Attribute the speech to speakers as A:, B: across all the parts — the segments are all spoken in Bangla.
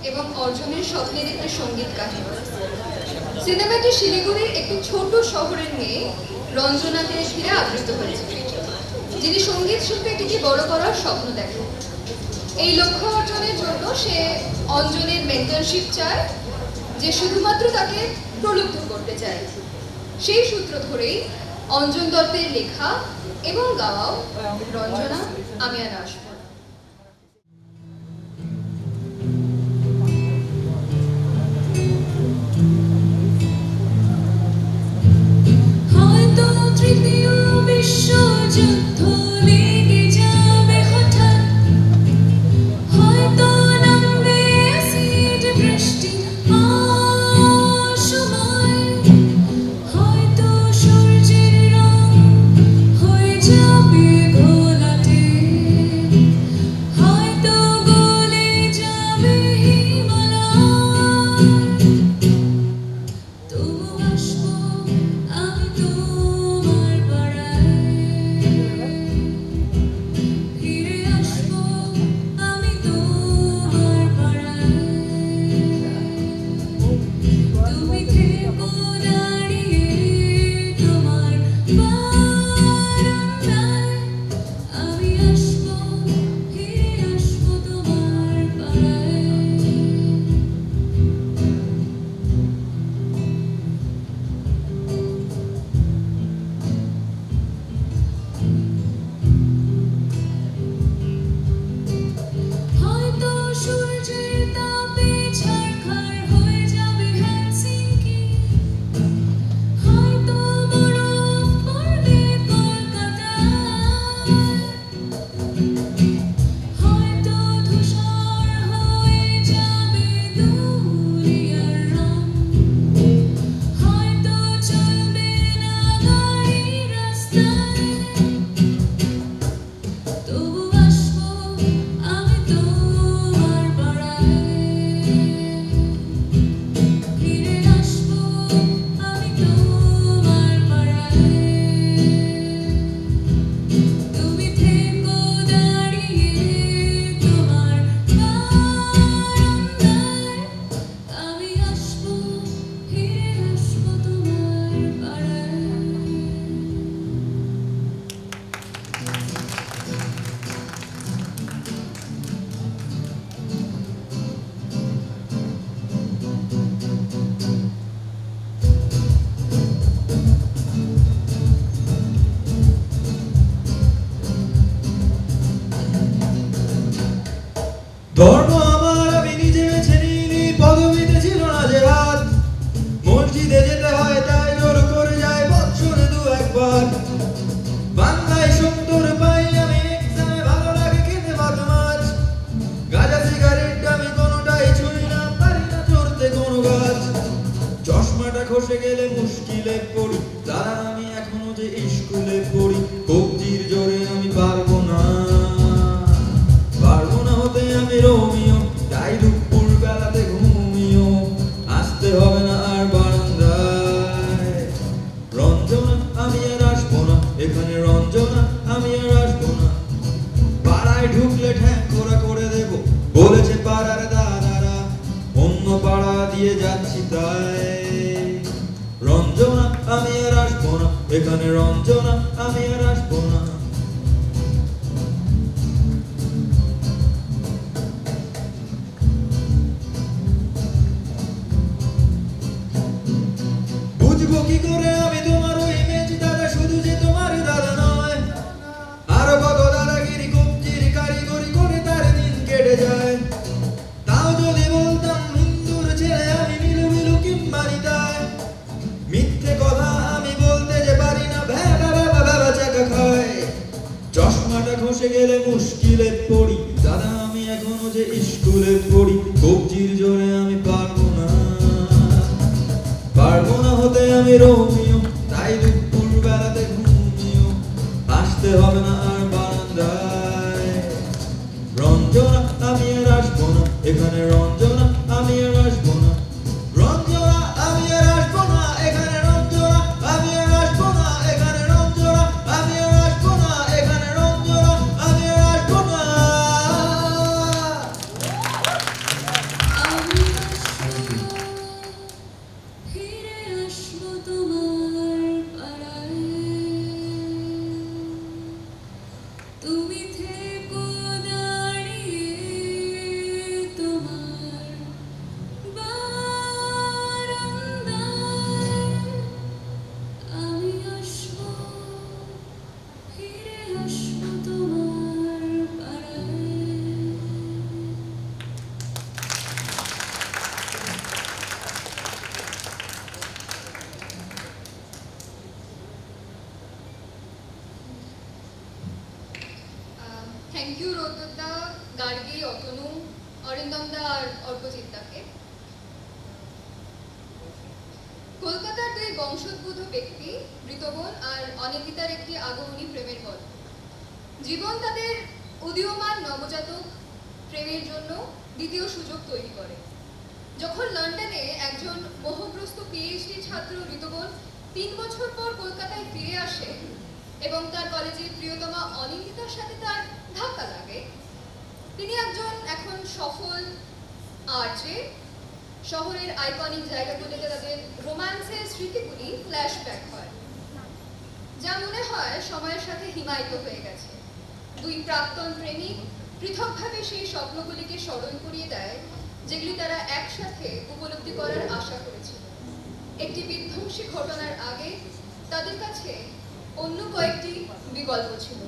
A: এবং অর্জনের স্বপ্নের একটি সঙ্গীত কাহিনী। সিনেমাটি শিলিগুড়ির একটি ছোট শহরের মেয়ে রঞ্জনাকে ঘিরে আবৃত হয়েছে, যিনি সঙ্গীত শিল্পে এটিকে বড় করার স্বপ্ন দেখেন। এই লক্ষ্য অর্জনের জন্য সে অঞ্জনের মেন্টরশিপ চায়, যে শুধুমাত্র তাকে প্রলুব্ধ করতে চায়। সেই সূত্র ধরেই অঞ্জন দত্তের লেখা এবং গাওয়াও রঞ্জনা আমি আর আসবো।
B: ধর্ম আমার আমি নিজে বেছে নিইনি, পদবিতে ছিল না যে হাত। মসজিদে যেতে হয় তাই জোর করে যায় বছরে দু একবার। বাংলায় 70 পাই আমি, এক্সামে ভালো লাগে খেতে ভাত মাছ। গাঁজা সিগারেট আমি কোনোটাই ছুঁই না, পারি না চড়তে কোনো গাছ। চশমাটা খসে গেলে মুশকিলে পড়ি, তারা আমি এখনো যে স্কুলে পড়ি। কবজির জোরে আমি পারবো না হতে আমি রোমিও, তাই দুপুর বেলাতে ঘুমিও। আসতে হবে না আর বারান্দায়। রঞ্জনা আমি আর আসবো না এখানে, রঞ্জনা আমি আর আসবো না। পাড়ায় ঢুকলে ঠ্যাং খোরা করে দেব বলেছে পাড়ার দাদারা, অন্য পাড়া দিয়ে যাচ্ছি তাই। রঞ্জনা আমি আর আসবো না এখানে, রঞ্জনা আমি আর আসবো না। বুঝবো কি করে আমি তোমার ওই ইমেজ দাদা, শুধু যে তোমার দাদা নয়। আরো কত দাদাগিরি কবজির কারিগরি করে তার দিন কেটে যায়। তাও যদি বলতাম হিন্দুর ছেলে আমি, মিলু মিলু কিম্বানি তাই। মিথ্যে কথা আমি বলতে যে পারি না, ভেবা ভেবা ভেবা চাকা খায়। চশমাটা খসে গেলে মুশকিলে পড়ি, দাদা আমি এখনো যে স্কুলে পড়ি। কবজির জোরে আমি পারবো না হতে আমি রোমিও, তাই দুপুর বেলাতে ঘুমিও। আসতে হবে না আর বারান্দায়। রঞ্জনা আমি আর আসবো না এখানে, রঞ্জনা আমি আর আসবো না। রঞ্জনা আমি আর আসবো না এখানে, রঞ্জনা আমি আর আসবো না এখানে, রঞ্জনা আমি আর আসবো না এখানে, রঞ্জনা আমি আর আসবো না।
A: অরিন্দম দা আর অর্কজিৎ দাকে। কলকাতার দুই বংশোদ্ভূত ব্যক্তি ঋতবন আর অনিন্দিতার একটি আগমনী প্রেমের গল্প। জীবন তাদের উদীয়মান নবজাতক প্রেমের জন্য দ্বিতীয় সুযোগ তৈরি করে। যখন লন্ডনে একজন মোহগ্রস্ত পিএইচডি ছাত্র ঋতবন 3 বছর পর কলকাতায় ফিরে আসে এবং তার কলেজের প্রিয়তমা অনিন্দিতার সাথে তার ধাক্কা লাগে, তিনি একজন এখন সফল আর্চে শহরের আইকনিক জায়গাগুলিতে তাদের রোম্যান্সের স্মৃতিগুলি ফ্ল্যাশব্যাক হয়, যা মনে হয় সময়ের সাথে হিমায়িত হয়ে গেছে। দুই প্রাক্তন প্রেমিক পৃথকভাবে সেই স্বপ্নগুলিকে স্মরণ করিয়ে দেয় যেগুলি তারা একসাথে উপলব্ধি করার আশা করেছিল। একটি বিধ্বংসী ঘটনার আগে তাদের কাছে অন্য কয়েকটি বিকল্প ছিল।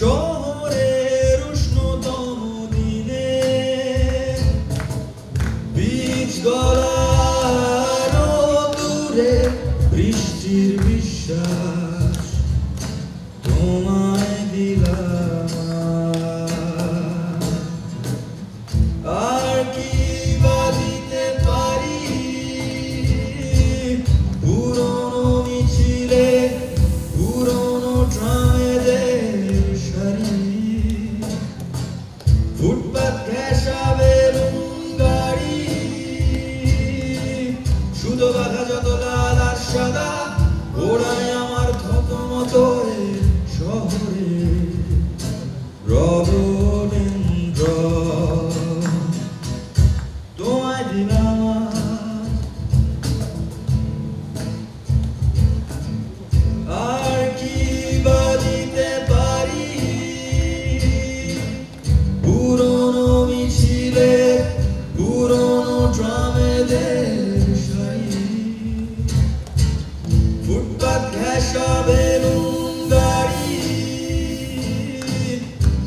B: শহরের উষ্ণতম দিনে বীজ গলানো দূরে বৃষ্টির বিশ্বাস তোমায় দিলাম, আর কি বা দিতে পারি পুরনো মিছিলে পুরনো ট্রামেদের সারি, ফুটপাত ঘেঁষা বেলুন গাড়ি, সুতো বাঁধা যত লাল আর সাদা ওড়ায় আমার থতমত শহরে রডোডেন্ড্র তোমায় দিলাম, আর কি বা দিতে পারি পুরনো মিছিলে পুরনো ট্রামেদের সারি, ফুটপাত ঘেঁষা বেলুন গাড়ি,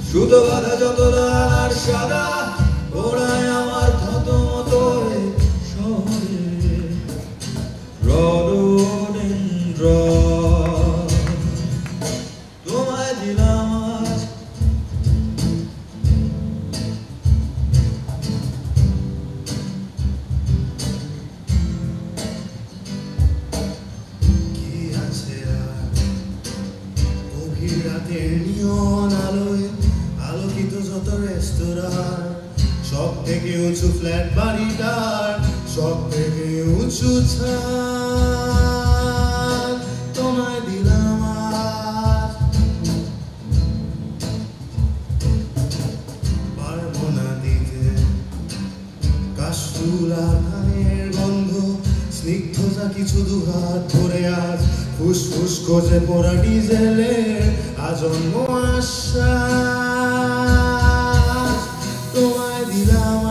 B: সুতো বাঁধা যত লাল আর সাদা ওড়ায় আমার থতমত শহরে রডোডেন্ড্র তোমায় দিলাম আজ।
C: কি আছে আর গভীর রাতের নিয়ন আলোয় আলোকিত যত রেস্তোরাঁ, সব থেকে উঁচু ফ্ল্যাট বাড়িটার সব থেকে উঁচু ছাদ তোমায় দিলাম আজ। পারবো না দিতে কাশফুল আর ধানের গন্ধ, স্নিগ্ধতা কিছু দুহাত ধরে আজ ফুসফুস খোঁজে পোড়া ডিজেলের আজন্ম আশ্বাস তোমায় দিলাম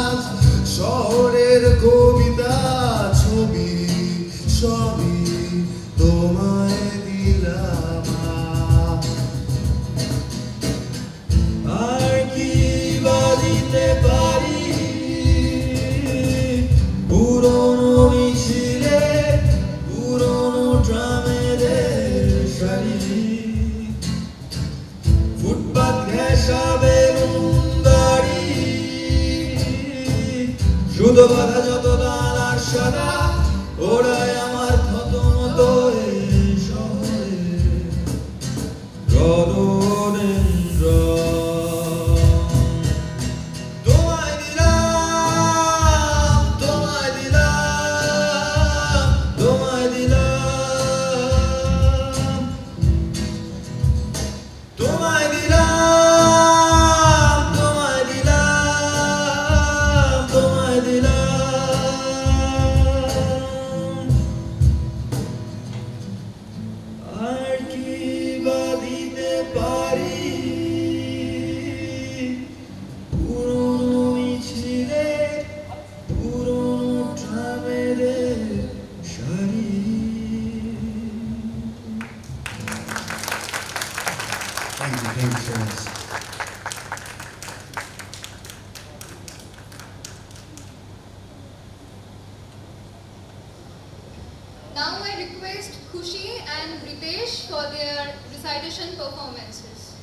C: আজ। শহরের কবিতা ছবি সবই তোমায় দিলাম আজ।
B: আর কি বা দিতে পারি পুরনো মিছিলে পুরনো ট্রামেদের সারি, ফুটপাত ঘেঁষা বেলুন গাড়ি, সুতো বাঁধা যত লাল আর সাদা ওড়ায় আমার থতমত শহরে রডোডেন্ড্র তোমায় দিলাম, তোমায় দিলাম, তোমায় দিলাম, তোমায় দিলাম, তোমায় দিলাম, তোমায় দিলাম, আর কি বা দিতে পারি
C: haters.
A: Now I request Khushi and Ritesh for their recitation performances.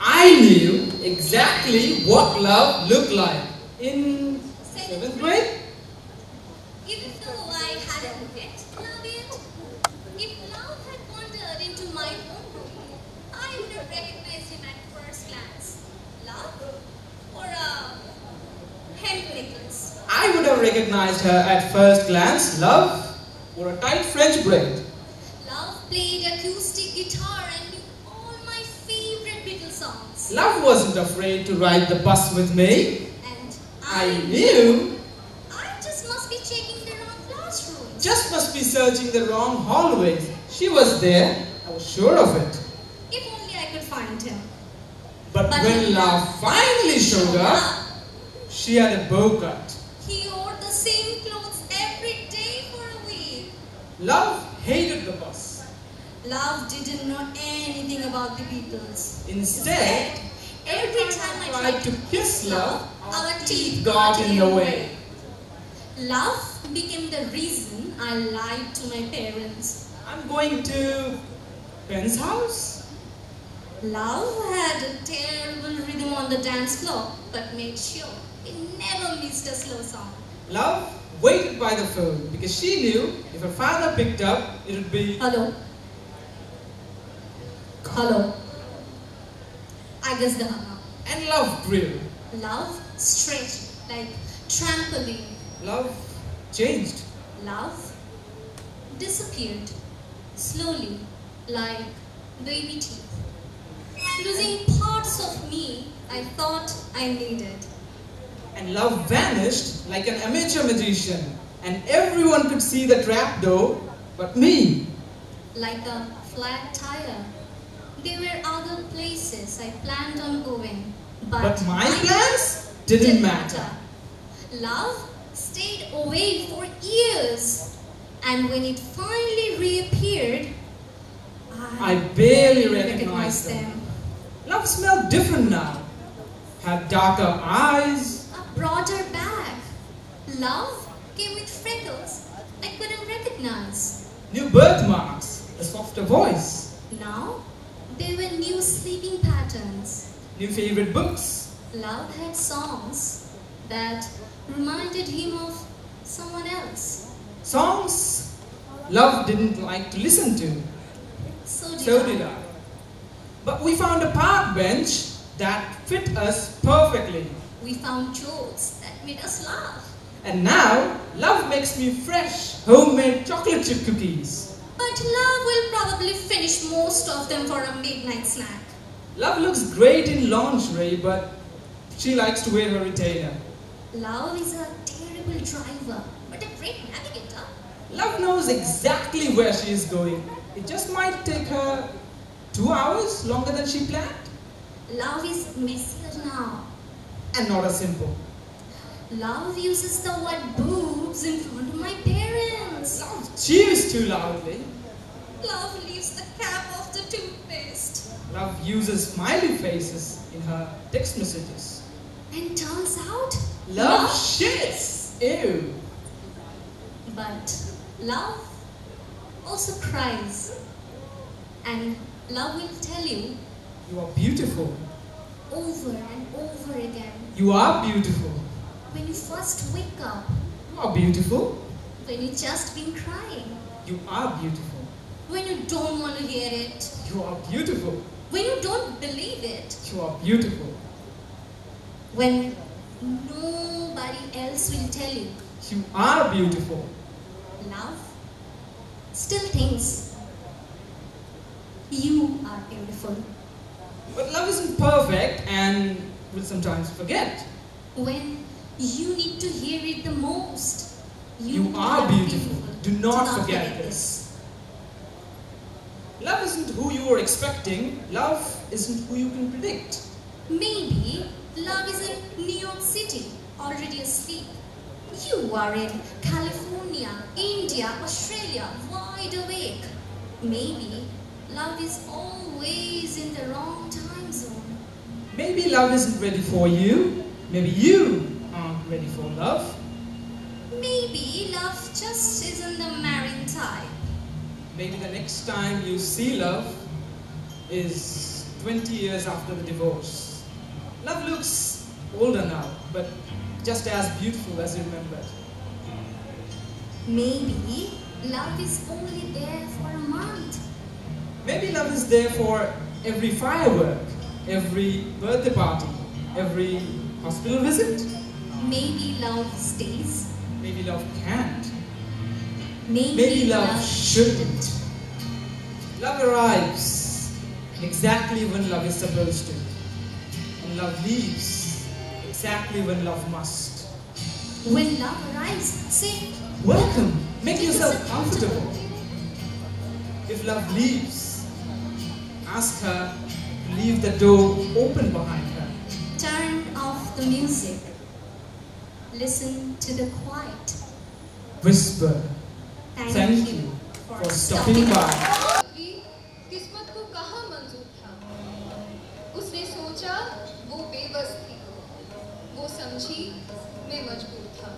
B: I knew exactly what love looked like in 7th grade.
D: Even though I hadn't met love yet, if love had wandered into my home room, I would have recognized him at first glance. Love or Henry Nicholas?
B: I would have recognized her at first glance. Love or a tight French braid.
D: Love played acoustic guitar and knew all my favorite Beatles songs.
B: Love wasn't afraid to ride the bus with me.
D: And
B: I knew.
D: I just must be checking the wrong classrooms.
B: Just must be searching the wrong hallways. She was there. I was sure of it.
D: If only I could find him.
B: But when love finally showed up, she had a bow cut.
D: He wore the same clothes every day for a week.
B: Love hated the bus.
D: Love didn't know anything about the Beatles.
B: Instead,
D: Every time I tried to
B: kiss love,
D: our teeth
B: got in the way.
D: Love became the reason I lied to my parents.
B: I'm going to Ben's house.
D: Love had a terrible rhythm on the dance floor, but made sure he never missed a slow song.
B: Love waited by the phone because she knew if her father picked up, it would be
D: Hello? Hello? I guess the hung up.
B: and love grew.
D: Love stretched like trampoline.
B: Love changed.
D: Love disappeared slowly like baby teeth. Losing parts of me I thought I needed.
B: And love vanished like an amateur magician. And everyone could see the trapdoor but me.
D: Like a flat tire. There were other places I planned on going.
B: But my plans didn't matter.
D: Love stayed away for years. And when it finally reappeared,
B: I barely recognized them. Love smelled different now. Had darker eyes.
D: A broader bag. Love came with freckles I couldn't recognize.
B: New birthmarks. A softer voice.
D: Now, there were new sleeping patterns.
B: New favorite books.
D: Love had songs that reminded him of someone else.
B: Songs love didn't like to listen to. So did I. But we found a park bench that fit us perfectly.
D: We found jokes that made us laugh.
B: And now, love makes me fresh, homemade chocolate chip cookies.
D: But love will probably finish most of them for a midnight snack.
B: Love looks great in lingerie, but she likes to wear her retainer.
D: Love is a terrible driver, but a great navigator.
B: Love knows exactly where she is going. It just might take her 2 hours longer than she planned.
D: Love is messier now.
B: And not as simple.
D: Love uses the word boobs in front of my parents.
B: Love cheers too loudly.
D: Love leaves the cap of the toothpaste.
B: Love uses smiley faces in her text messages.
D: And turns out,
B: Love shits. Ew.
D: But love also cries. And love will tell you
B: You are beautiful.
D: over and over again.
B: You are beautiful.
D: When you first wake up,
B: You are beautiful.
D: when you just been crying,
B: You are beautiful.
D: when you don't want to hear it,
B: You are beautiful.
D: when you don't believe it,
B: You are beautiful.
D: when nobody else will tell you.
B: You are beautiful.
D: Love still thinks you are beautiful.
B: But love isn't perfect and will sometimes forget.
D: When you need to hear it the most,
B: You are beautiful. Do not forget this. Love isn't who you were expecting. Love isn't who you can predict.
D: Maybe love is in New York City, already asleep. You are in California, India, Australia, wide awake. Maybe Love is always in the wrong time zone.
E: Maybe love isn't ready for you. Maybe you aren't ready for love.
D: Maybe love just isn't the marrying type.
E: Maybe the next time you see love is 20 years after the divorce. Love looks older now, but just as beautiful as you remembered.
D: Maybe love is only there for a month.
E: Maybe love is there for every firework, every birthday party, every hospital visit.
D: Maybe love stays.
E: Maybe love can't.
D: Maybe
E: Love shouldn't. Love arrives exactly when love is supposed to. And love leaves exactly when love must.
D: When love arrives, say,
E: Welcome. Make yourself comfortable. If love leaves, ask her to leave the door open behind her.
D: turn off the music. Listen to the quiet.
E: Whisper,
D: Thank
E: thank you for stopping by.
A: कि किस्मत को कहाँ मंजूर था। उसने सोचा वो बेबस थी, वो समझी मैं मजबूर था।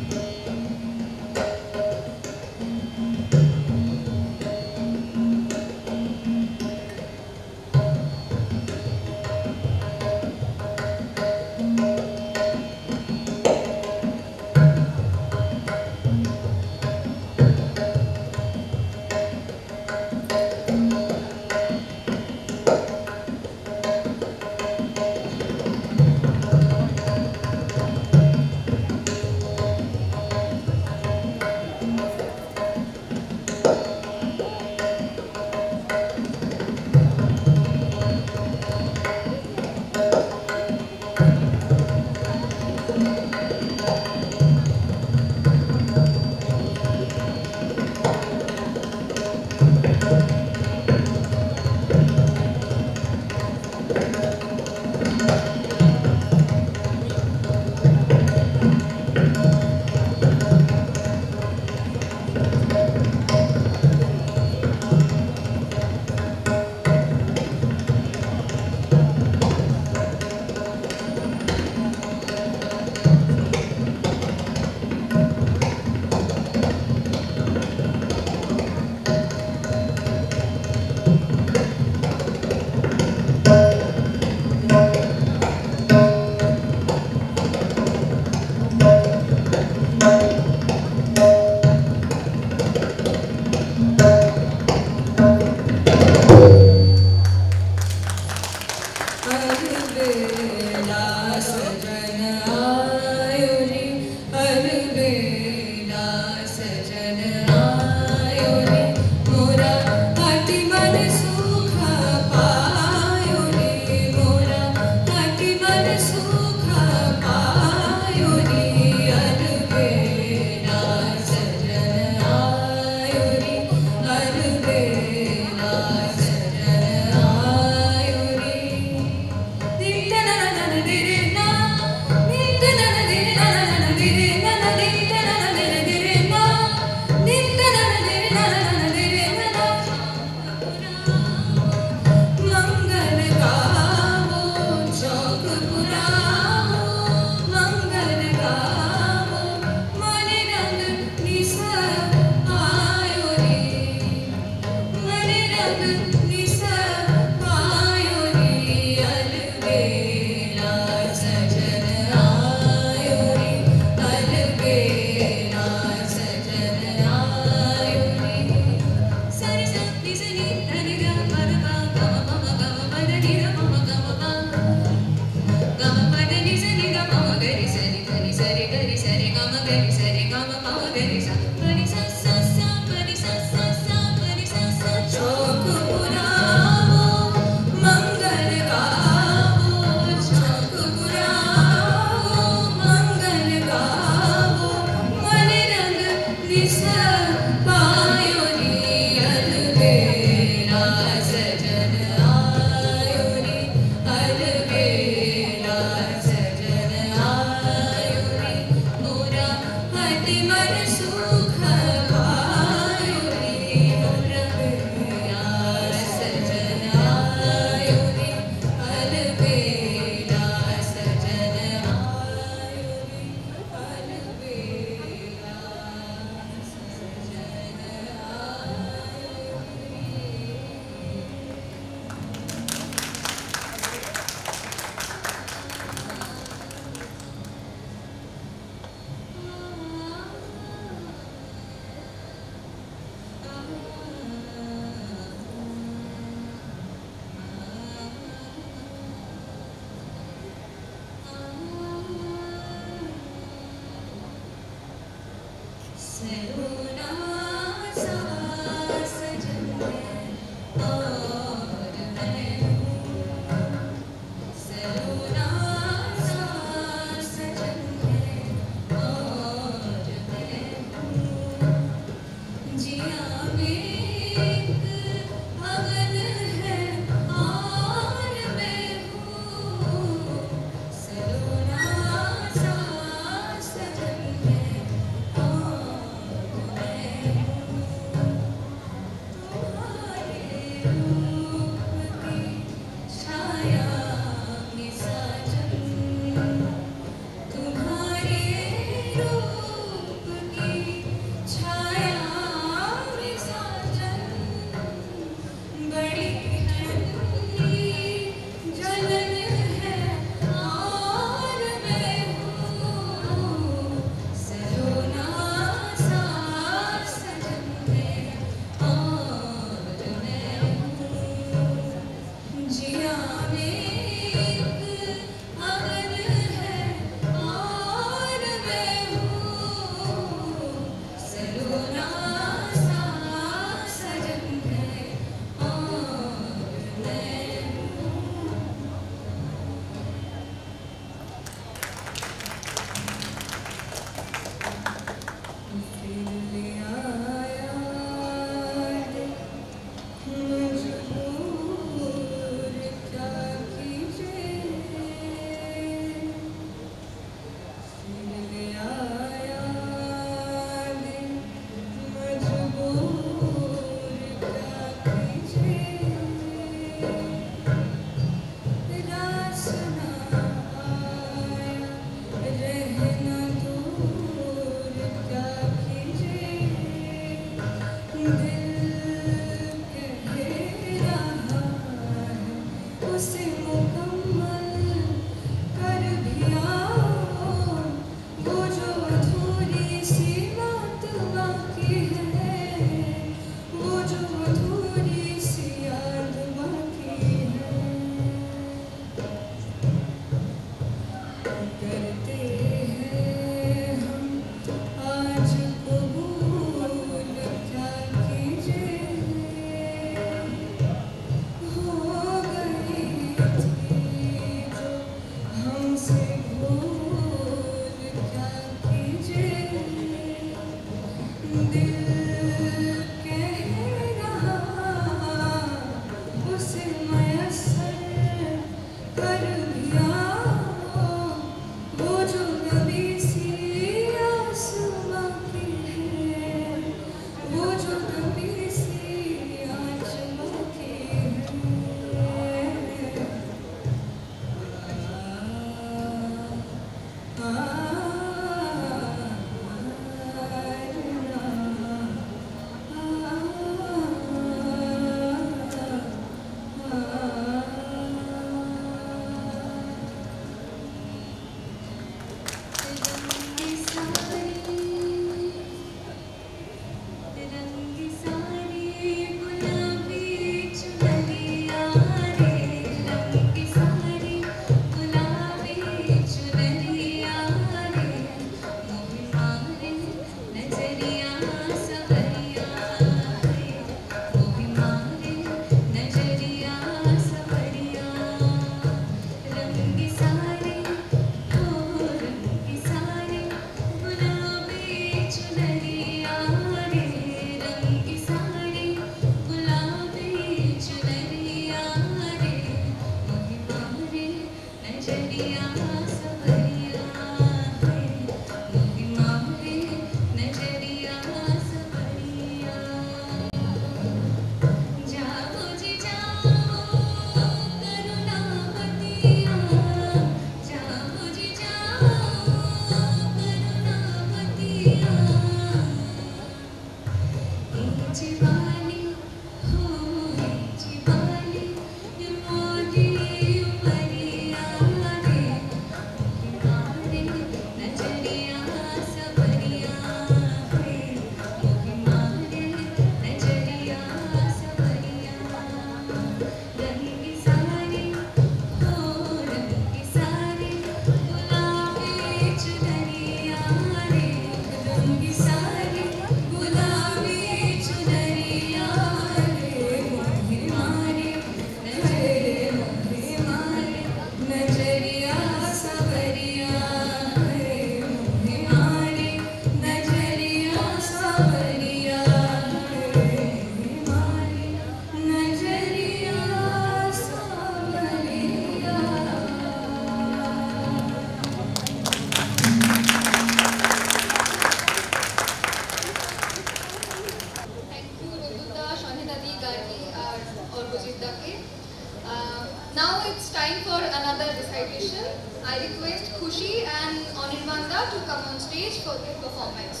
A: for the performance.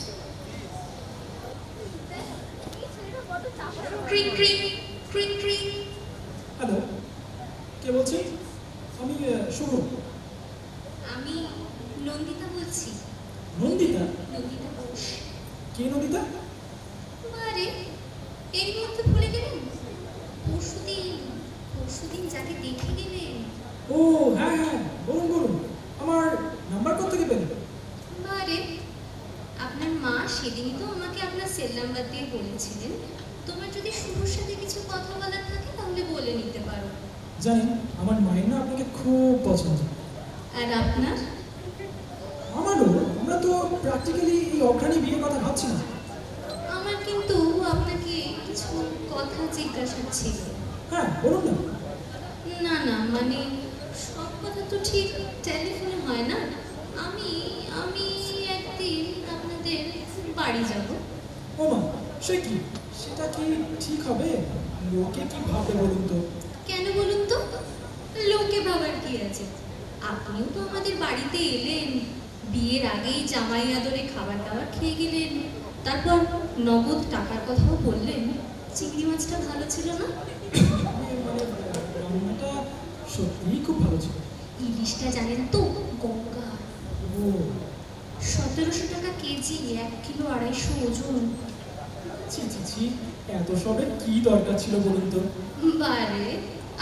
A: Creak, creak, creak, creak.
E: Hello, কে বলছেন? আমি শুভ।
D: আমি নন্দিতা বলছি।
E: নন্দিতা?
D: নন্দিতা ঘোষ।
E: কে নন্দিতা?
D: আরে এর মধ্যে ভুলে গেলেন? পরশুদিন যাকে দেখে গেলেন।
E: ও হ্যাঁ হ্যাঁ, বলুন বলুন, আমার নাম্বার কোথা থেকে পেলেন?
D: আরে আপনার মা সেদিনই তো আমাকে আপনার সেল নাম্বার দিয়ে বলেছিলেন, তোমার যদি শুভর সাথে কিছু কথা বলার থাকে তাহলে বলে নিতে পারো।
E: জানেন, আমার মায়ের না আপনাকে খুব পছন্দ।
D: আর আপনার?
E: আমারও। আমরা তো প্র্যাকটিক্যালি এই অঘ্রাণী বিয়ের কথা ভাবছি না।
D: আমার কিন্তু আপনাকে কিছু কথা জিজ্ঞাসা ছিল।
E: হ্যাঁ বলুন না।
D: না না, মানে সব কথা তো ঠিক টেলিফোনে হয় না। আমি আমি একদিন আপনাদের বাড়ি যাব।
E: ও মা, সে কি? সেটা কি ঠিক হবে? লোকে কি ভাববে বলুন তো?
D: কেন বলুন তো? লোকে ভাবার কি আছে? আপনিও তো আমাদের বাড়িতে এলেন, বিয়ের আগেই জামাই আদরে খাবার দাবার খেয়ে গেলেন, তারপর নগদ টাকার কথাও বললেন। চিংড়ি মাছটা ভালো ছিল না?
E: মানে রান্নাটা সত্যিই খুব ভালো ছিল।
D: ইলিশটা জানেন তো, গঙ্গা।
E: ও
D: 1700 টাকা কেজি, 1 কিলো 250 ওজন।
E: ছি ছি ছি, এত সবের কি দরকার ছিল বলুন তো?
D: বারে,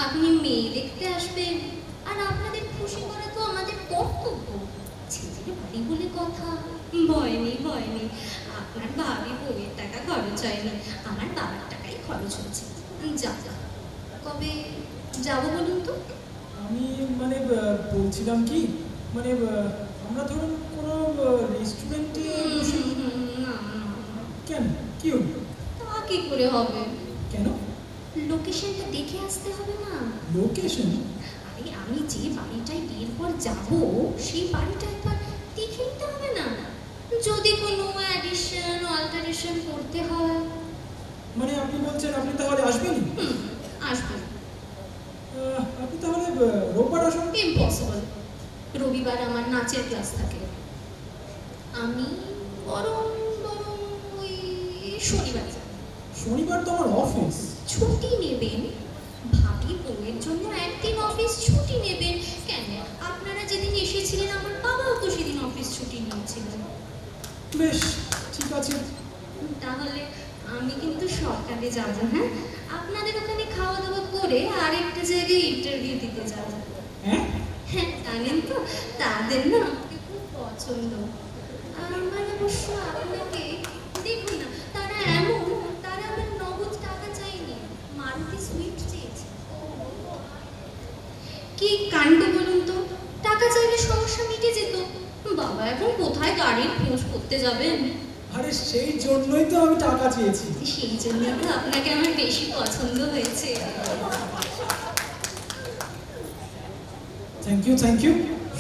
D: আপনি মেয়ে দেখতে আসবেন, আর আপনাদের খুশি করা তো আমাদের কর্তব্য। ছেলের বাড়ি বলে কথা। ভয় নেই ভয় নেই, আপনার ভাবি বউয়ের টাকা খরচ হয়নি, আমার বাবার টাকাই খরচ হয়েছে। যাক, কবে যাবো বলুন তো?
E: আমি মানে বলছিলাম কি, মানে আমরা ধরুন কোনো রেস্টুরেন্টে বসে।
D: না না,
E: কেন, কি হলো?
D: তা কি করে হবে?
E: কেন?
D: লোকেশনটা দেখে আসতে হবে না?
E: লোকেশন?
D: আরে আমি যে বাড়িটায় বিয়ের পর যাব, সেই বাড়িটা একবার দেখে নিতে হবে না? যদি কোনো অ্যাডিশন অল্টারেশন করতে হয়।
E: মানে আপনি বলছেন আপনি তাহলে আসবেন?
D: আসবেন।
E: আপনি তাহলে রোববার আসুন।
D: ইম্পসিবল, রবিবার আমার নাচের ক্লাস থাকে। আমি বরং ওই শনিবার যাব।
E: শনিবার তো আমার অফিস।
D: ছুটি নেবেন? ভাবি বউয়ের জন্য একদিন অফিস ছুটি নেবেন কেন? আপনারা যেদিন এসেছিলেন আমার বাবাও তো সেদিন অফিস ছুটি নিয়েছিলেন।
E: বেশ, ঠিক আছে।
D: তাহলে আমি কিন্তু সকালে যাব। হ্যাঁ, আপনাদের ওখানে খাওয়া দাওয়া করে আরেকটা জায়গায় ইন্টারভিউ দিতে যাব।
E: হ্যাঁ
D: হ্যাঁ, জানেন তো, তাদের না আমাকে খুব পছন্দ। আমার অবশ্য আপনাকে দেখুন না, তারা আমার নগদ টাকা চাইনি, মারুতি সুইফট চেয়েছে। কি কাণ্ড বলুন তো! টাকা চাইলে সমস্যা মিটে যেত। বাবা এখন কোথায় গাড়ির খোঁজ করতে যাবেন?
E: আরে সেই জন্যই তো আমি টাকা চেয়েছি।
D: সেই জন্যই তো আপনাকে আমার বেশি পছন্দ হয়েছে।
E: Thank you thank you.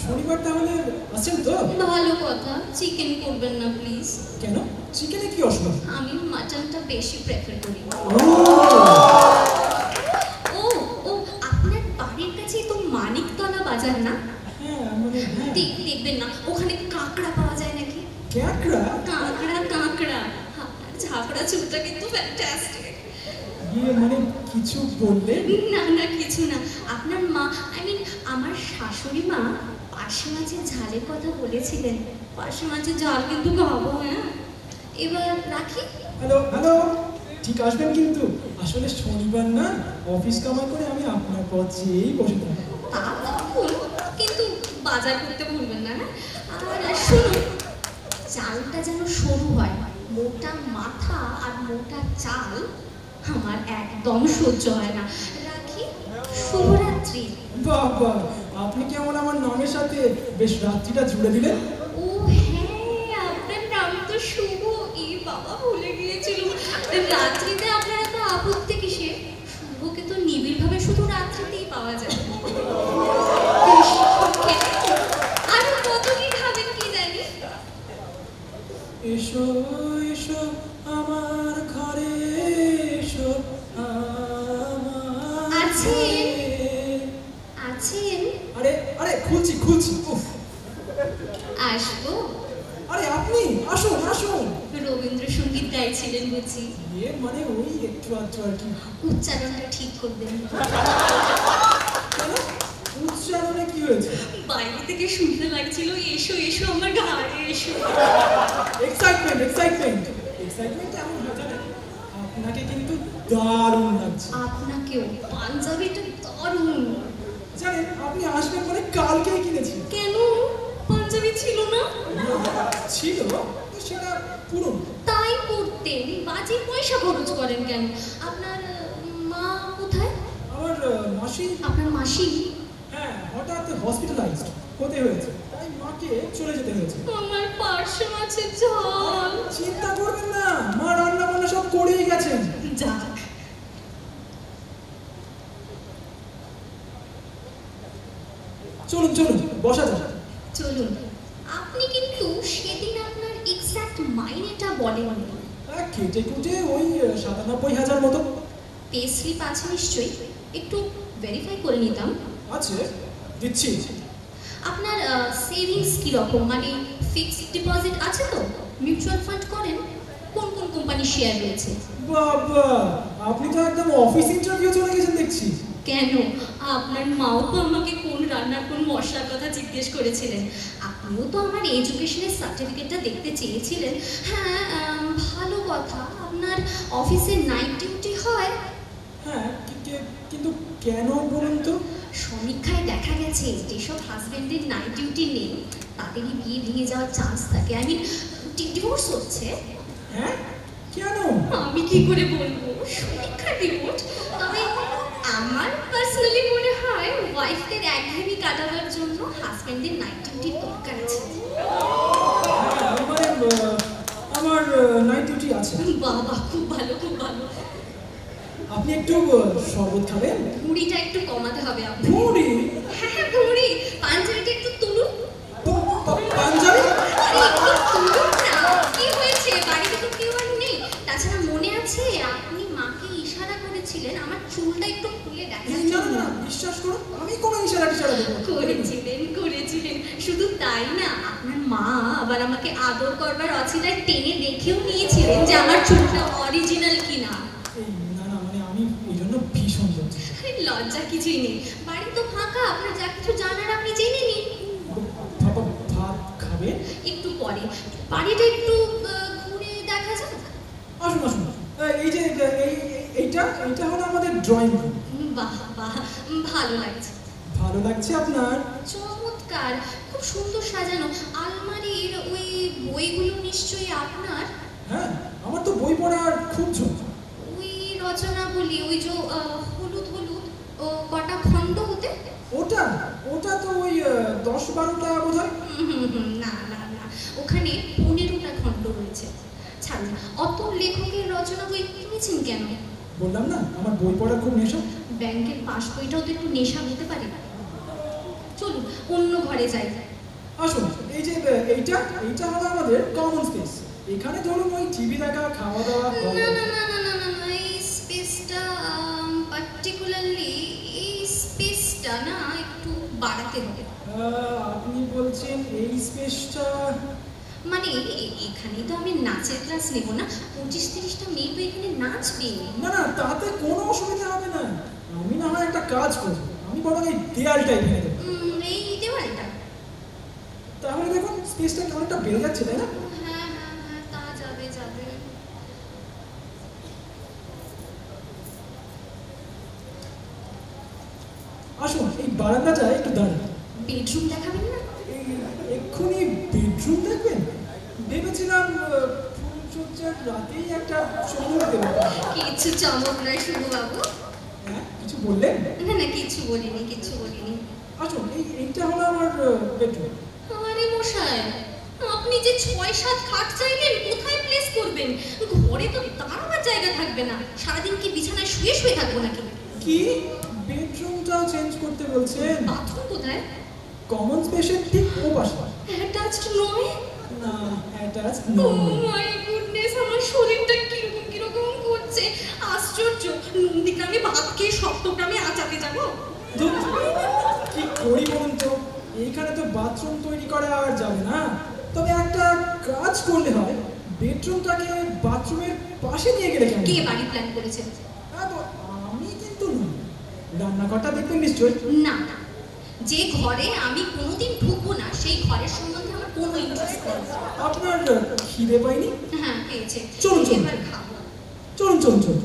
E: শনিবার তাহলে আসছেন তো?
D: ভালো কথা, চিকেন করবেন না প্লিজ।
E: কেন, চিকেনে কি অসুবিধা?
D: আমি মাটনটা বেশি প্রেফার করি। ও ও আপনার বাড়ির কাছেই তো মানিকতলা বাজার না?
E: হ্যাঁ মানে হ্যাঁ।
D: দেখবেন না ওখানে কাঁকড়া পাওয়া যায় নাকি?
E: ক্যাকড়া?
D: কাঁকড়া। আপনার ঝাপড়া চুলটা কিন্তু ফ্যান্টাস্টিক।
E: ইয়ে মানে কিছু বললে?
D: না কিছু না। আপনার মা, আমার শাশুড়ি মা পার্শে মাছের ঝালের কথা বলেছিলেন। পার্শে মাছের ঝাল কিন্তু খাবো। হ্যাঁ, এবার রাখি।
E: হ্যালো হ্যালো, ঠিক আসবেন কিন্তু। আসলে শনিবার না অফিস কামাই করে আমি আপনার পথ চেয়েই বসে থাকি।
D: তা থাকুন, কিন্তু বাজার করতে ভুলবেন না। হ্যাঁ, আর শুনুন, চালটা যেন সরু হয়। মোটা মাথা আর মোটা চাল আমার একদম সহ্য হয় না। রাখি, শুভরাত্রি।
E: বাহ বাহ, আপনি কেমন আমার নামের সাথে বেশ রাত্রিটা জুড়ে দিলেন।
D: ও হ্যাঁ, আপনার নাম তো শুভ। এই বাবা ভুলে গিয়েছিল। রাত্রিতে আপনার এত আপত্তি কিসে? শুভকে তো নিবিড়ভাবে শুধু রাত্রিতেই পাওয়া যায়। বেশ, আরো কত কি খাবেন কি জানি।
E: এসো এসো আমার ঘরে, এসো আমার
D: আছেন?
E: ঘরে।
D: আছেন?
E: আরে আরে খুলছি। উফ,
D: আসবো?
E: আরে আপনি
D: গাইছিলেন বুঝি?
E: মানে ওই একটু আধটু আর কি।
D: উচ্চারণটা ঠিক করবেন।
E: কেন? উচ্চারণে কি হয়েছে?
D: বাইরে থেকে শুনতে লাগছিল এসো এসো আমার ঘাড়ে এসো।
E: এক্সাইটমেন্ট এমন হয়ে যাবে। আপনাকে কিন্তু দারুণ লাগছে।
D: আপনাকেও পাঞ্জাবিটা দারুণ।
E: জানেন আপনি আসবেন বলে কালকেই কিনেছি।
D: কেন পাঞ্জাবি ছিল না?
E: ছিল তো সেটা পুরনো।
D: তাই করতেন, বাজে পয়সা খরচ করেন কেন? আপনার মা কোথায়?
E: আমার মাসি।
D: আপনার মাসি?
E: হ্যাঁ, হঠাৎ হসপিটালাইজড হতে হয়েছে, তাই মাকে চলে যেতে হয়েছে।
D: আমার পার্শ্ব আছে জল।
E: চিন্তা করবেন না, মা রান্না বান্না সব করেই গেছেন।
D: যাক,
E: চলুন বসা যাক।
D: চলুন। আপনি কিন্তু সেদিন আপনার এক্সাক্ট মাইনেটা বলেননি।
E: কেটে কুটে ওই ৯৭,০০০ মতো।
D: পে স্লিপ আছে নিশ্চয়ই, একটু ভেরিফাই করে নিতাম।
E: আছে, দিচ্ছি।
D: আপনার সেভিংস কীরকম, মানে ফিক্সড ডিপোজিট আছে তো? মিউচুয়াল ফান্ড করেন? কোন কোন কোম্পানির শেয়ার রয়েছে?
E: বাবা, আপনি তো একদম অফিস ইন্টারভিউ চলে গেছেন দেখছি।
D: কেন, আপনার মাও তো আমাকে কোন রান্নার কোন মশলার কথা জিজ্ঞেস করেছিলেন। আপনিও তো আমার এডুকেশনের সার্টিফিকেটটা দেখতে চেয়েছিলেন। হ্যাঁ, ভালো কথা। আপনার অফিসে নাইট ডিউটি হয়?
E: হ্যাঁ, কিন্তু কেন বলুন তো?
D: সমীক্ষায় দেখা গেছে যেসব হাজবেন্ডের নাইট ডিউটি নেই তাদেরই বিয়ে ভেঙে যাওয়ার চান্স থাকে। আই মিন ডিভোর্স হচ্ছে।
E: হ্যাঁ, কেন?
D: আমি কি করে বলবো, সমীক্ষার রিপোর্ট। তবে আমার পার্সোনালি মনে হয় ওয়াইফদের একঘেয়েমি কাটানোর জন্য হাজবেন্ডের নাইট ডিউটির দরকার আছে।
E: মানে আমার নাইট ডিউটি আছে।
D: বাবা, খুব ভালো খুব ভালো।
E: আপনি একটু শরবত খাবেন?
D: ভুঁড়িটা একটু কমাতে হবে আপনাকে।
E: ভুঁড়ি?
D: হ্যাঁ, ভুঁড়ি। পাঞ্জাবিটা একটু তুলুন।
E: পাঞ্জাবি?
D: আরে একটু তুলুন না। কি হয়েছে, বাড়িতে তো কেউ আর নেই। তাছাড়া মনে আছে আপনি মাকে ইশারা করেছিলেন আমার চুলটা একটু খুলে দেখার জন্য?
E: না, বিশ্বাস করুন আমি কোনো ইশারা দেবো।
D: করেছিলেন। শুধু তাই না, আপনার মা আবার আমাকে আদর করবার অছিলায় টেনে দেখেও নিয়েছিলেন যে আমার চুলটা অরিজিনাল কিনা।
E: না, মানে আমি এই জন্য ভীষণ লজ্জিত।
D: লজ্জা কিছুই নেই, বাড়ি তো ফাঁকা। আপনার যা কিছু জানার আপনি জেনে নিন।
E: ভাত খাবে?
D: একটু পরে। বাড়িটা একটু ঘুরে দেখা যাক।
E: আসুন। এই যে এইটা হলো আমাদের ড্রয়িং রুম।
D: বাহ, ভালো লাগছে।
E: ভালো লাগছে আপনার?
D: চমৎকার, খুব সুন্দর সাজানো। আলমারির ওই বইগুলো নিশ্চয়ই আপনার?
E: হ্যাঁ, আমার তো বই পড়ার খুব ঝোঁক।
D: ওই রচনাবলী, ওই যে হলুদ ও কটা খণ্ড হতে?
E: ওটা তো ওই ১০-১২টা বোধ হয়।
D: না, ওখানে 15টা খণ্ড রয়েছে। ছাড়ুন, অত লেখকের রচনা বই কিনেছেন কেন?
E: বললাম না, আমার বই পড়ার খুব নেশা।
D: ব্যাংকের পাস বইটাও তো একটু নেশা হতে পারে। চলুন অন্য ঘরে যাই।
E: আসুন, এই যে এইটা হলো আমাদের কমন স্পেস। এখানে ধরুন ওই টিভি দেখা, খাওয়া দাওয়া।
D: না, এই স্পেসটা পার্টিকুলারলি এই স্পেসটা না একটু বাড়াতে হবে।
E: আপনি বলছেন এই স্পেসটা?
D: মানে এখানেই তো আমি নাচের ক্লাস নেব না, 25-30টা মেয়ে তো এখানে নাচবে।
E: না, তাতে কোনো অসুবিধা হবে না। আমি না হয় একটা কাজ করব, আমি বরং এই দেয়ালটাই ভেঙে দেবো।
D: এই দেওয়ালটা?
E: তাহলে দেখুন স্পেসটা অনেকটা বেড়ে যাচ্ছে, তাই না?
D: হ্যাঁ, তা যাবে।
E: আসুন, এই বারান্দাটায় একটু দাঁড়ান।
D: বেডরুম দেখাবেন না?
E: এক্ষুনি বেডরুম দেখবেন? ভেবেছিলাম ফুলসজ্জার রাতেই একটা চমক দেবো।
D: কিছু চমক নয় শুধু বাবু।
E: হ্যাঁ, কিছু বললেন?
D: না, কিছু বলিনি।
E: আসুন, এইটা হলো আমার বেডরুম।
D: আরে মশাই, আপনি যে 6-7 খাট চাইলেন, কোথায় প্লেস করবেন? ঘরে তো দাঁড়াবার জায়গা থাকবে না। সারাদিন কি বিছানায় শুয়ে থাকবো নাকি?
E: কি বেডরুমটাও চেঞ্জ করতে বলছেন?
D: বাথরুম কোথায়?
E: কমন স্পেসের ঠিক ওপাশে।
D: অ্যাটাচড নয়?
E: না, অ্যাটাচড
D: ও
E: নয়।
D: মাই গুডনেস, আমার শরীরটা কিরকম করছে। আশ্চর্য, নন্দীগ্রামে ভাত খেয়ে সপ্তগ্রামে আচাতে যাবো?
E: কি করি বলুন তো, এইখানে তো বাথরুম তৈরি করা আর যাবে না। তবে একটা কাজ করলে হয়, বেডরুমটাকে বাথরুমের পাশে নিয়ে গেলে কেন?
D: কে বাড়ি প্ল্যান করেছে?
E: তো আমি কিন্তু নই, রান্নাঘরটা দেখবেন নিশ্চয়ই।
D: না না, যে ঘরে আমি কোনোদিন ঢুকবো না সেই ঘরের সম্বন্ধে আমার কোনো ইন্টারেস্ট নেই।
E: আপনার খিদে পাইনি?
D: হ্যাঁ পেয়েছে,
E: চলুন, চলুন।
D: এবার খাবো।
E: চলুন চলুন চলুন।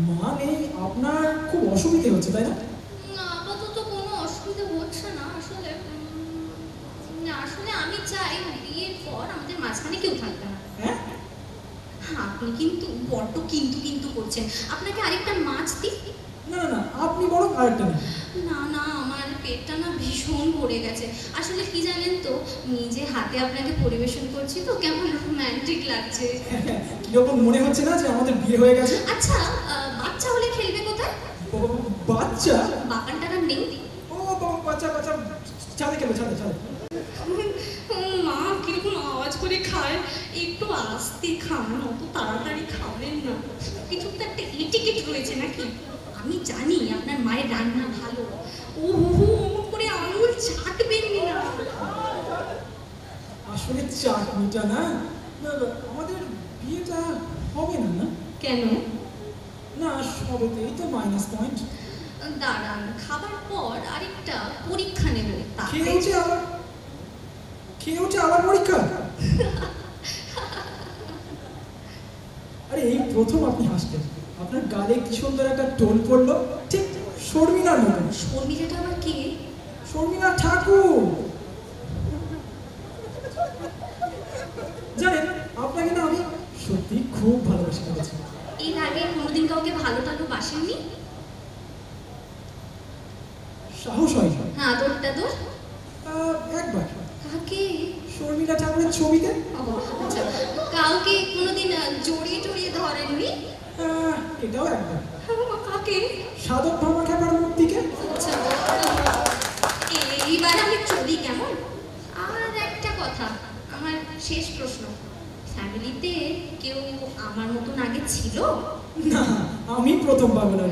E: মানে আপনার খুব অসুবিধে হচ্ছে তাই না?
D: না, আপাতত কোনো অসুবিধা হচ্ছে না। আসলে আসলে আমি চাই বিয়ের পর আমাদের মাঝখানে কেউ থাকবে না।
E: হ্যাঁ,
D: আপনি কিন্তু বড্ড কিন্তু কিন্তু করছেন। আপনাকে আরেকটা মাছ দিই?
E: না না না, আপনি বরং আরেকটা নিন।
D: না না, আমার পেটটা না ভীষণ ভরে গেছে। আসলে কি জানেন তো, নিজে হাতে আপনাকে পরিবেশন করছি তো কেমন রোম্যান্টিক লাগছে।
E: কিরকম মনে হচ্ছে না যে আমাদের বিয়ে হয়ে গেছে?
D: আচ্ছা, বাচ্চা হলে খেলবে কোথায়?
E: বাচ্চা?
D: বাগান টাগান নেই?
E: ও বাচ্চা বাচ্চা, ছাদে খেলো, ছাদে ছাদে।
D: মা কিরকম আওয়াজ করে খায়, একটু আস্তে খান, অত তাড়াতাড়ি খাবেন না। কিছু তো একটা এটিকেট রয়েছে নাকি? আমি জানি আপনার মায়ের রান্না ভালো। ও হু অমন করে আঙুল চাটবেন না।
E: আসলে চাটনিটা না, আমাদের বিয়েটা হবে না। না
D: কেন?
E: না, সবেতেই তো মাইনাস পয়েন্ট।
D: দাঁড়ান, খাবার পর আরেকটা পরীক্ষা নেব।
E: খেয়ে উঠে আবার পরীক্ষা? আরে এই প্রথম আপনি হাসলেন। আপনার গালে কি সুন্দর একটা টোন পড়লো, ঠিক শর্মিলার মতন।
D: শর্মিলাটা আবার কে?
E: শর্মিলা ঠাকুর। জানেন, আপনাকে না আমি সত্যি খুব ভালোবেসে ফেলেছি।
D: এর আগে কোনোদিন কাউকে ভালো টালো বাসেননি?
E: সাহস হয় না।
D: হ্যাঁ, আদরটা দোর?
E: একবার
D: কাকে?
E: শর্মিলা ঠাকুরের ছবিতে।
D: আচ্ছা, কাউকে কোনোদিন জড়িয়ে টড়িয়ে ধরেননি?
E: এটাও একবার।
D: কাকে?
E: সাধক ভামা খেপার মূর্তিকে।
D: আচ্ছা, এইবার আমি চলি কেমন? আর একটা কথা, আমার শেষ প্রশ্ন, ফ্যামিলিতে কেউ আমার মতন আগে ছিল?
E: না, আমি প্রথম পাবো না।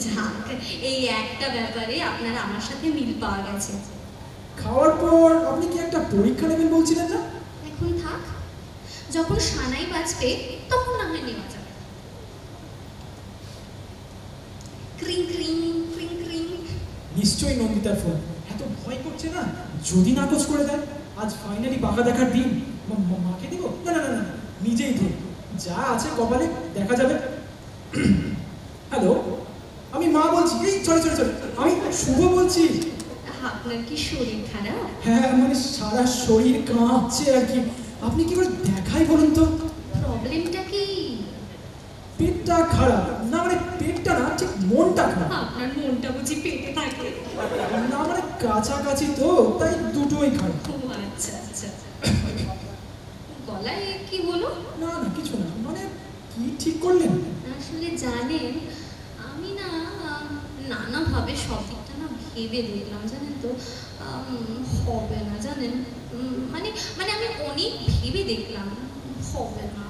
D: যাক, এই একটা ব্যাপারে আপনার আমার সাথে মিল পাওয়া গেছে।
E: খাওয়ার পর আপনি কি একটা পরীক্ষা নেবেন বলছিলেন না?
D: এখন থাক, যখন সানাই বাজবে তখন না হয় নেওয়া যাবে। ক্রিং ক্রিং ক্রিং ক্রিং।
E: নিশ্চয়ই নন্দিতার ফোন। এত ভয় করছে না, যদি নাকচ করে দেয়। আজ ফাইনালি বাঁকা দেখার দিন। মাকে দেবো? না না না না, নিজেই দেব। যা আছে কপালে দেখা যাবে। হ্যালো, আমি মা বলছি। এই সরি সরি সরি, আমি শুভ বলছি।
D: আপনার কি শরীর খারাপ?
E: হ্যাঁ, মানে সারা শরীর কাঁপছে আর কি। আপনি কি করে দেখাই বলুন তো?
D: প্রবলেমটা কি?
E: পেটটা খারাপ। না মানে পেটটা না, ঠিক মনটা খারাপ।
D: আপনার মনটা বুঝি পেটে থাকে?
E: না মানে কাছাকাছি তো, তাই দুটোই খারাপ।
D: ও আচ্ছা আচ্ছা। গলায় কি হলো?
E: না না, কিছু না। মানে কি ঠিক করলেন?
D: আসলে জানেন, আমি না নানাভাবে সব দিকটা না ভেবে দেখলাম, জানেন তো, হবে না জানেন। মানে মানে আমি অনেক ভেবে দেখলাম, হবে না।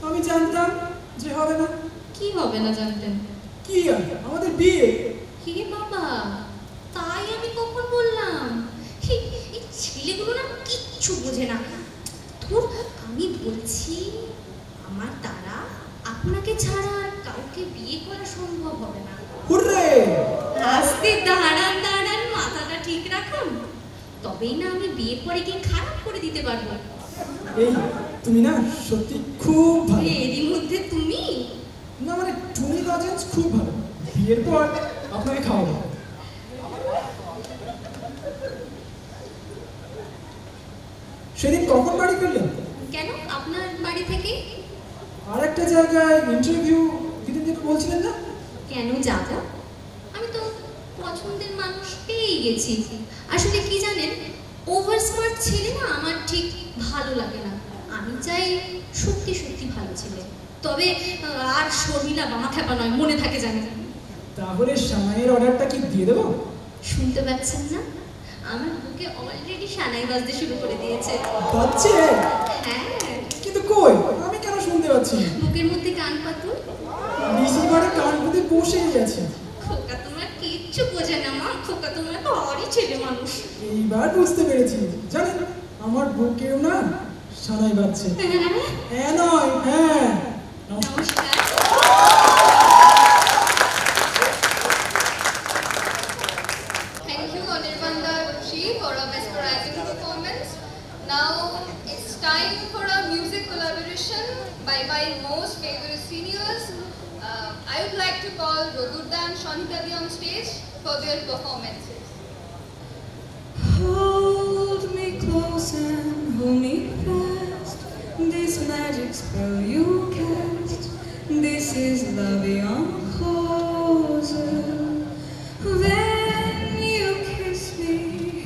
E: আমি জানতাম যে হবে না।
D: কি হবে না জানতেন?
E: কি আর, আমাদের বিয়ে।
D: হে বাবা, তাই আমি কখন বললাম? এই ছেলেগুলো না কিচ্ছু বোঝে না। ধুর, আমি বলছি আমার দ্বারা আপনাকে ছাড়া আর কাউকে বিয়ে করা সম্ভব হবে না।
E: হুররে!
D: আস্তে দাঁড়ান দাঁড়ান, মাথাটা ঠিক রাখুন, তবেই না আমি বিয়ের পরে গিয়ে খারাপ করে দিতে পারবো।
E: এই তুমি না সত্যি খুব ভালো।
D: এরই মধ্যে তুমি?
E: না মানে তুমি লজেন্স খুব ভালো। বিয়ের পর আপনাকে খাওয়াবো। সেদিন কখন বাড়ি ফিরলেন?
D: কেন, আপনার বাড়ি থেকে?
E: আর একটা জায়গায় ইন্টারভিউ দিতে দিতে বলছিলেন না?
D: কেন যাব? আমি তো পছন্দের মানুষ পেয়ে গেছি। আসলে কি জানেন, ওভার স্মার্ট ছেলে না আমার ঠিক ভালো লাগে না। আমি চাই সত্যি সত্যি ভালো ছেলে। তবে আর শর্মিলা বামা খেপা নয়, মনে থাকে জানেন।
E: তাহলে সানাইয়ের অর্ডারটা কি দিয়ে দেবো?
D: শুনতে পাচ্ছেন না? আমার বুকে অলরেডি সানাই বাজতে শুরু করে দিয়েছে।
E: পাচ্ছে?
D: হ্যাঁ।
E: কিন্তু কই, আমি কেন শুনতে পাচ্ছি না?
D: বুকের মধ্যে কান পাতুন।
E: রিসিভারে কান পুঁতে বসেই আছে।
D: খোকা তোমার কিচ্ছু বোঝে না মা, খোকা তোমার ভারী ছেলে মানুষ।
E: এইবার বুঝতে পেরেছি। জানেন, আমার বুকেও না সানাই বাজছে। হ্যাঁ নয়, হ্যাঁ।
D: নমস্কার।
A: Thank you, Anirbanda Doshi, for a mesmerizing performance. Now it's time for a music collaboration by my most favorite seniors. I would like to call Rodurda and Shanitadi on stage for their performances.
F: Hold me close and hold me fast. This magic spell you cast. This is La Beyond Rose. When you kiss me,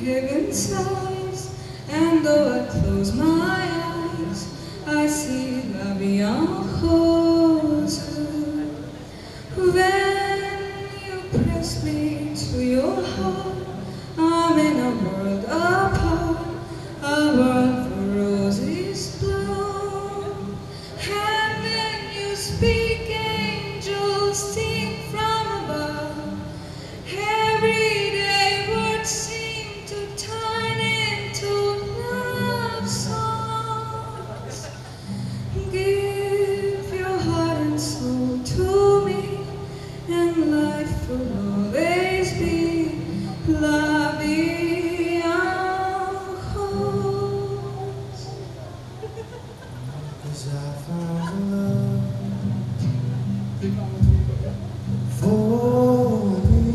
F: heaven sighs. And though I close my eyes, I see La Beyond Rose. When you press me to your heart, I'm in a world apart, a world where roses bloom. And when you speak, angels sing from above. Everyday words seem to turn into love songs. Give your heart and soul to me, and life will always be La vie en rose.
C: 'Cause I found love for me,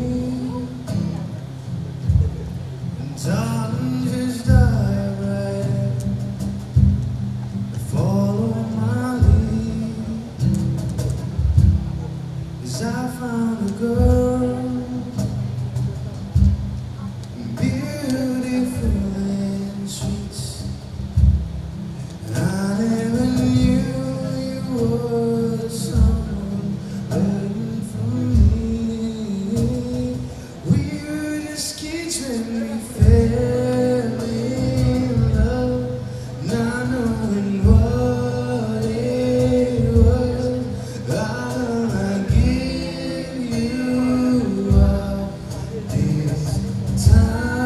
C: and darling, just dive right in, follow my lead. 'Cause I found a girl beautiful and sweet. I never knew you were someone waiting for me. We were just kids when we fell in love, not knowing what it was. I give you up this time,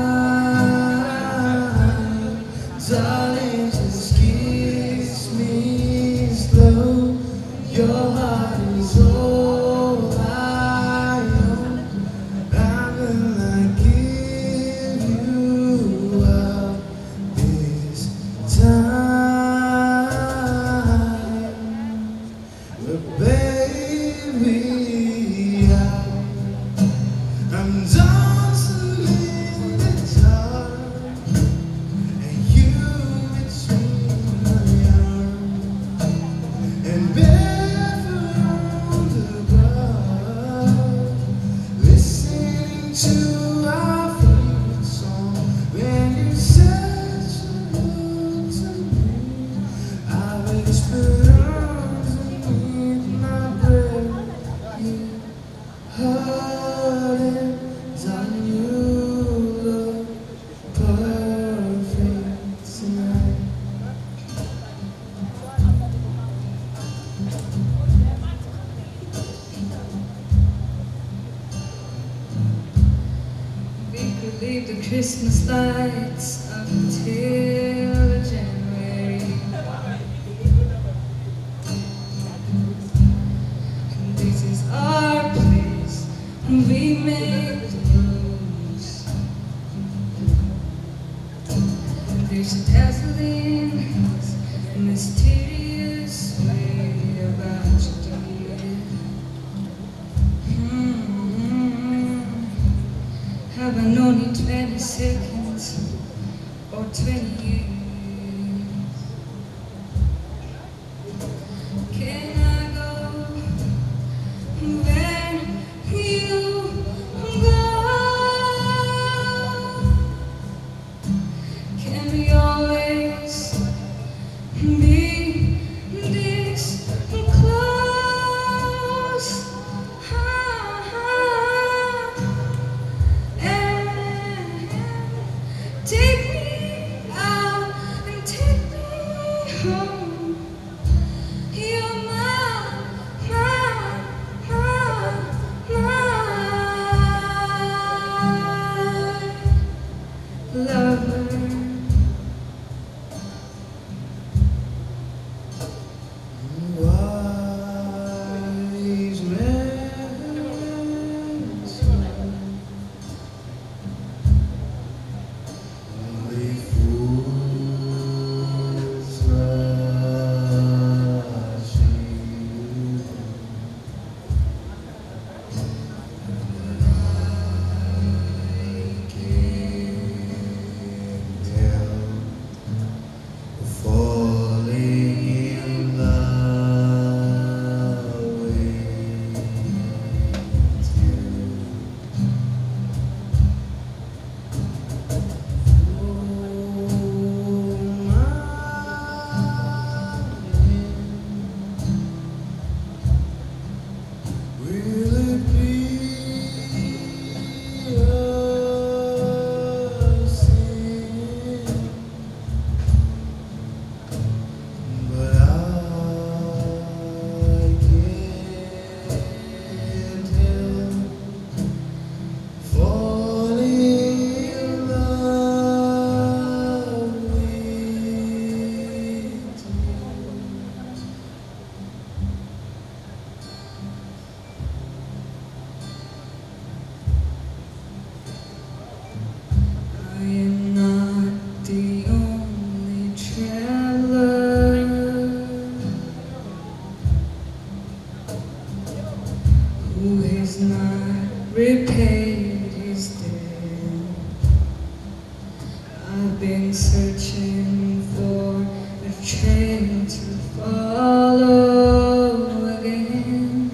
C: darling, just kiss me slow. Your heart is all I own. I'm gonna give you up this time, but baby, I'm dancing in the dark, and you between my arms, and barefoot on the grass, listening to our favorite song. When you said you looked to me, I whispered underneath my breath, you heard it, darling, you look perfect tonight.
F: We could leave the Christmas lights up till January. And this is our place, and we make the rules. And there's a dazzling, mysterious way about you, dear. Have I known you 20 seconds or 20 years? Can I go where you go? Can we always be this close? Take me out and take me home. You're my lover. traveler who has not repaid his debt. I've been searching for a train to follow again.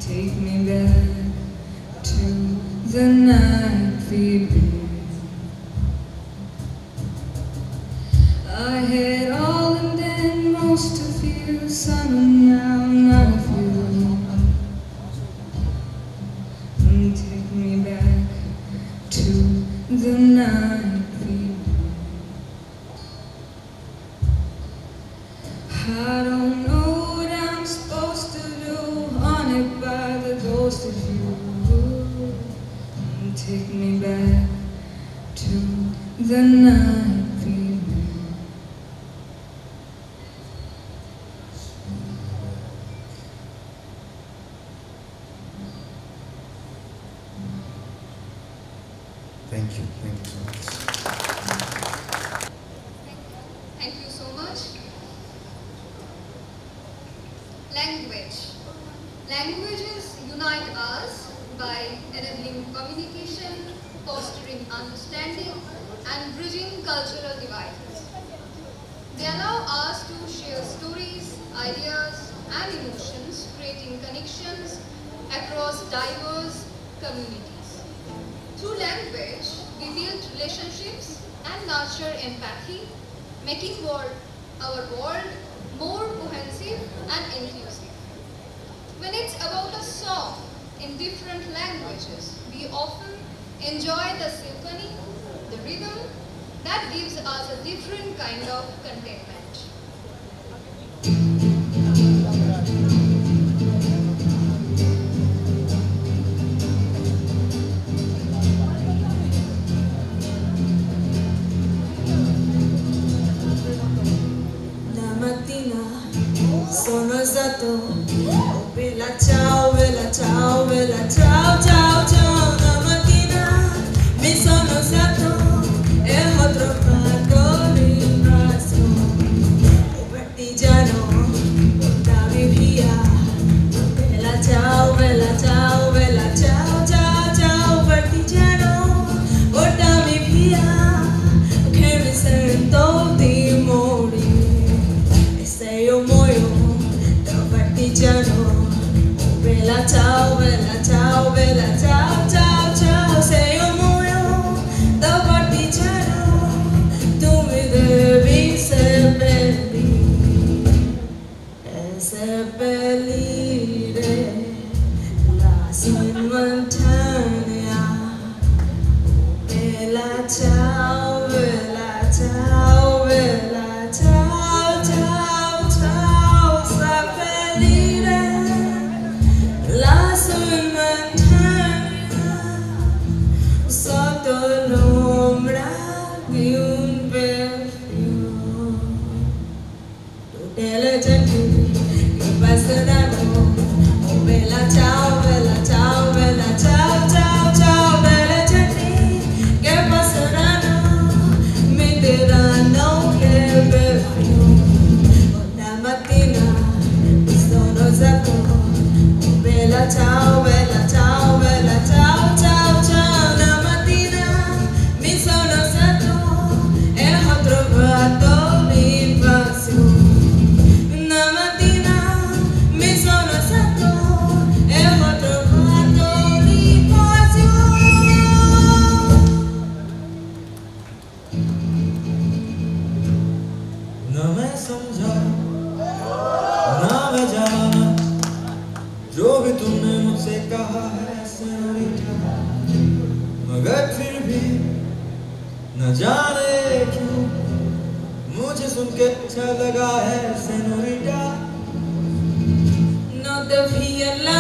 F: Take me back to the night we met. I had all and then most of you, some and now none of you. Take me back to the night we met. I don't know what I'm supposed to do, haunted by the ghost of you. Take me back to the night we met.
C: Thank you so much.
A: Thank you so much. Language. Languages unite us by enabling communication, fostering understanding, and bridging cultural divides. They allow us to share stories, ideas, and emotions, creating connections across diverse communities. Through language, we build relationships and nurture empathy, making our world more cohesive and inclusive. When it's about a song in different languages, we often enjoy the symphony, the rhythm that gives us a different kind of contentment.
F: Sono stato bella ciao, bella ciao, bella ciao, ciao, ciao. Una mattina mi sono stato e ho trovato l'invasione. Un partigiano, portami via. Bella ciao, bella ciao, bella ciao, ciao, ciao. Partigiano, portami via, che mi sento di morire. E se io muoio partigiano, bella ciao, bella ciao, bella ciao, ciao, ciao. Se io muoio da partigiano, tu mi devi seppellire e seppellire lassù in montagna. Bella ciao, bella ciao, bella ciao, ciao, ciao. Seppellire lassù in montagna, sotto l'ombra di un bel fiore. Tutte le genti che passeranno, oh bella ciao, bella ciao, bella ciao, ciao, ciao. Belle genti che passeranno, mi diranno che bel fiore. Una mattina mi sono stato, oh bella ciao, bella ciao, bella ciao, ciao, ciao. Una mattina mi sono stato e ho trovato l'invasione. Una mattina mi sono stato e ho trovato l'invasione.
B: न मैं समझा ना मैं जाना जो भी तुमने मुझसे कहा है सेनोरिटा, मगर फिर भी न जाने क्यों मुझे सुन के अच्छा लगा है सेनोरिटा.
F: No debía la